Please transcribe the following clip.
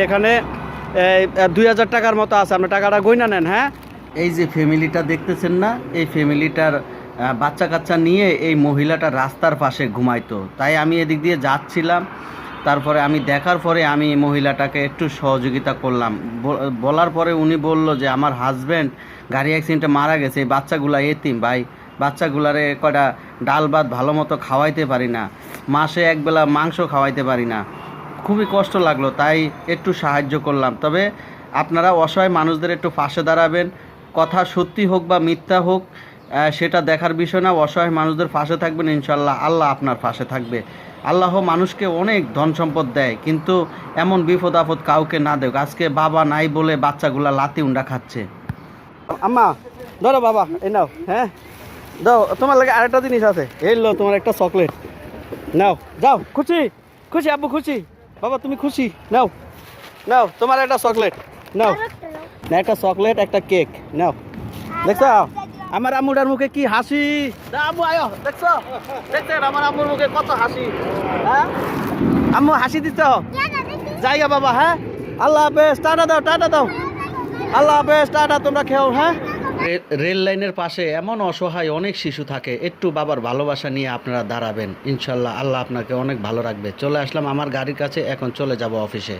এখানে 2000 টাকার মতো আছে, আপনি টাকাটা গইনা নেন। হ্যাঁ, এই যে ফ্যামিলিটা দেখতেছেন না, এই ফ্যামিলিটার বাচ্চা কাচ্চা নিয়ে এই মহিলাটা রাস্তার পাশে ঘুমাইতো। তাই আমি এদিক দিয়ে যাচ্ছিলাম, তারপরে আমি দেখার পরে আমি মহিলাটাকে একটু সহযোগিতা করলাম। বলার পরে উনি বলল যে আমার হাজব্যান্ড গাড়ি অ্যাক্সিডেন্টে মারা গেছে, এই বাচ্চাগুলা এতিম ভাই, বাচ্চাগুলারে কয়টা ডাল ভাত ভালো মতো খাওয়াইতে পারি না, মাসে একবেলা মাংস খাওয়াইতে পারি না। খুবই কষ্ট লাগলো, তাই একটু সাহায্য করলাম। তবে আপনারা অসহায় মানুষদের একটু পাশে দাঁড়াবেন। কথা সত্যি হোক বা মিথ্যা হোক সেটা দেখার বিষয় না, অসহায় মানুষদের পাশে থাকবেন, ইনশাল্লাহ আল্লাহ আপনার পাশে থাকবে। আল্লাহ মানুষকে অনেক ধন সম্পদ দেয়, কিন্তু এমন বিপদ আপদ কাউকে না দেয়। আজকে বাবা নাই বলে বাচ্চাগুলা লাতি উন্ডা খাচ্ছে। আম্মা ধরো বাবা, এই নাও। হ্যাঁ দাও, তোমার লাগে আরেকটা জিনিস আছে, এই লো তোমার একটা চকলেট নাও। যাও, খুশি খুশি আব্বু, খুশি বাবা, তুমি খুশি? নাও নাও, তোমার একটা চকলেট নাও, না একটা চকলেট, একটা কেক নাও। দেখছো আমার আম্মুটার মুখে কি হাসি? আম্মু আয়ো, দেখছো দেখছেন আমার আম্মুর মুখে কত হাসি? হ্যাঁ আম্মু হাসি দিচ্ছ? জায়গা বাবা। হ্যাঁ, আল্লাহ হাফেজ, টাটা দাও, টাটা দাও, আল্লাহ হাফেজ, টাটা, তোমরা খেও। হ্যাঁ, রেল লাইনের পাশে এমন অসহায় অনেক শিশু থাকে, একটু বাবার ভালোবাসা নিয়ে আপনারা দাঁড়াবেন, ইনশাল্লাহ আল্লাহ আপনাকে অনেক ভালো রাখবে। চলে আসলাম আমার গাড়ির কাছে, এখন চলে যাব অফিসে।